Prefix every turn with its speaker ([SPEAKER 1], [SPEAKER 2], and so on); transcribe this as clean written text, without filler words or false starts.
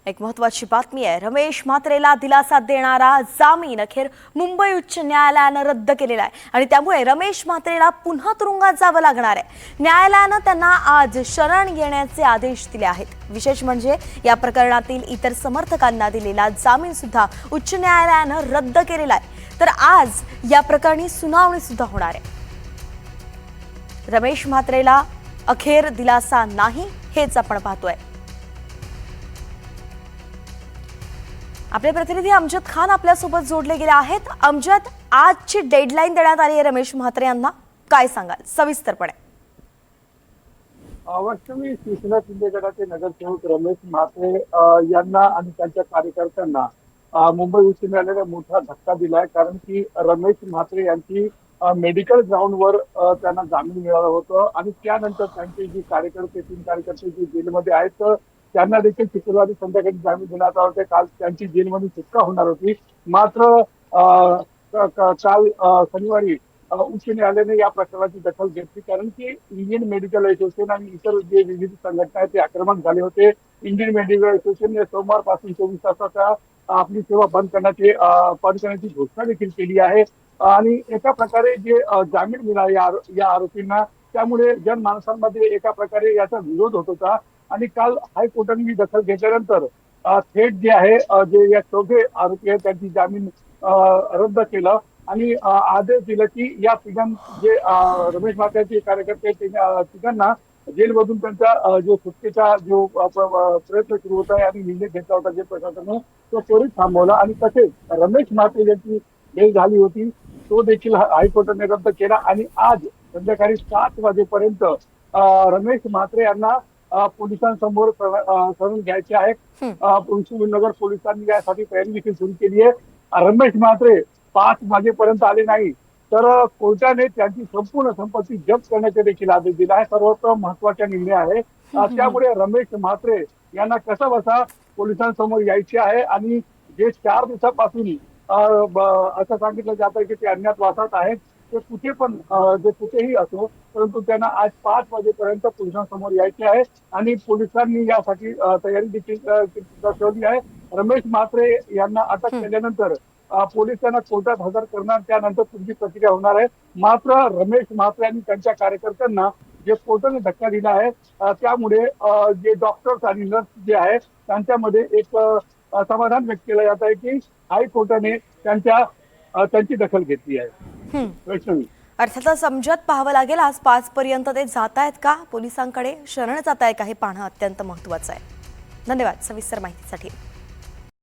[SPEAKER 1] एक महत्त्वाची बातमी आहे। रमेश म्हात्रेला दिलासा देणारा जामीन अखेर मुंबई उच्च न्यायालयाने रद्द केलेला आहे आणि त्यामुळे रमेश म्हात्रेला पुन्हा तुरुंगात जावं लागणार आहे। न्यायालयाने त्यांना आज शरण येण्याचे आदेश दिले आहेत। विशेष म्हणजे या प्रकरणातील इतर समर्थकांना दिलेला जामीन सुद्धा उच्च न्यायालयाने रद्द केलेला आहे। तर आज या प्रकरणी सुनावणी सुद्धा होणार आहे। रमेश म्हात्रेला अखेर दिलासा नाही हेच आपण पाहतोय। आपले प्रतिनिधी अमजद खान आपल्यासोबत जोडले गेले आहेत। अमजद, आजची डेडलाईन देण्यात आली आहे रमेश म्हात्रे यांना, काय सांगाल सविस्तरपणे?
[SPEAKER 2] वास्तविक शिवसेना शिंदे गटाचे नगरसेवक रमेश म्हात्रे यांना आणि त्यांच्या कार्यकर्त्यांना मुंबई उच्च न्यायालयाने मोठा धक्का दिलाय। कारण की रमेश म्हात्रे यांची मेडिकल ग्राउंडवर त्यांना जामीन मिळालं होतं आणि त्यानंतर त्यांचे जे कार्यकर्ते 3 कार्यकर्ते जे जेलमध्ये आहेत त्यांना देखील शुक्रवारी संध्याकाळी जामीन देण्यात आला होता। काल त्यांची जेलमधून सुटका होणार होती, मात्र काल शनिवारी उच्च न्यायालयाने या प्रकरणाची दखल घेतली। कारण की इंडियन मेडिकल असोसिएशन आणि इतर जे विविध संघटना आहेत ते आक्रमक झाले होते। इंडियन मेडिकल असोसिएशनने सोमवारपासून 24 तासाचा आपली सेवा बंद करण्याची घोषणा देखील केली आहे आणि एका प्रकारे जे जामीन मिळाले या आरोपींना, त्यामुळे जनमानसांमध्ये एका प्रकारे याचा विरोध होत होता आणि काल हायकोर्टाने दखल घेतल्यानंतर थेट जे आहे जे या चौघे आरोपी आहेत त्यांची जामीन रद्द केलं आणि आदेश दिला की या जे रमेश म्हात्रेचे कार्यकर्ते तिघांना जेलमधून त्यांचा जो सुटकेचा जो प्रयत्न सुरू होता आणि निर्णय घेतला होता जे प्रशासनाने, तो त्वरित थांबवला आणि तसेच रमेश म्हात्रे यांची बेल झाली होती तो देखील हायकोर्टाने रद्द केला आणि आज संध्याकाळी 7 वाजेपर्यंत रमेश म्हात्रे यांना पोलिसांसमोर शरण घ्यायचे आहे। नगर पोलिसांनी यासाठी तयारी देखील सुरू केली आहे। रमेश म्हात्रे 5 वाजेपर्यंत आले नाही तर कोर्टाने त्यांची संपूर्ण संपत्ती जप्त करण्याचे देखील आदेश दिला आहे। सर्वात महत्वाचा निर्णय आहे। त्यामुळे रमेश म्हात्रे यांना कसा बसा पोलिसांसमोर यायचे आहे आणि जे 4 दिवसापासून असं सांगितलं जात आहे की ते अज्ञातवासात आहेत, ते कुठे पण जे कुठेही असो, परंतु त्यांना आज 5 वाजेपर्यंत पोलिसांसमोर यायचे आहे आणि पोलिसांनी यासाठी तयारी देखील दर्शवली आहे। रमेश म्हात्रे यांना अटक केल्यानंतर पोलीस त्यांना कोर्टात हजर करणार, त्यानंतर पुढची प्रक्रिया होणार आहे। मात्र रमेश म्हात्रे आणि त्यांच्या कार्यकर्त्यांना जे कोर्टाने धक्का दिला आहे त्यामुळे जे डॉक्टर्स आणि नर्स जे आहे त्यांच्यामध्ये एक समाधान व्यक्त केलं जात आहे की हायकोर्टाने त्यांची दखल घेतली आहे। वैष्णवी,
[SPEAKER 1] अर्थातच समजत पाहावं लागेल आज 5 पर्यंत ते जात आहेत का पोलिसांकडे, शरण जात आहे का हे पाहणं अत्यंत महत्त्वाचं आहे। धन्यवाद सविस्तर माहितीसाठी।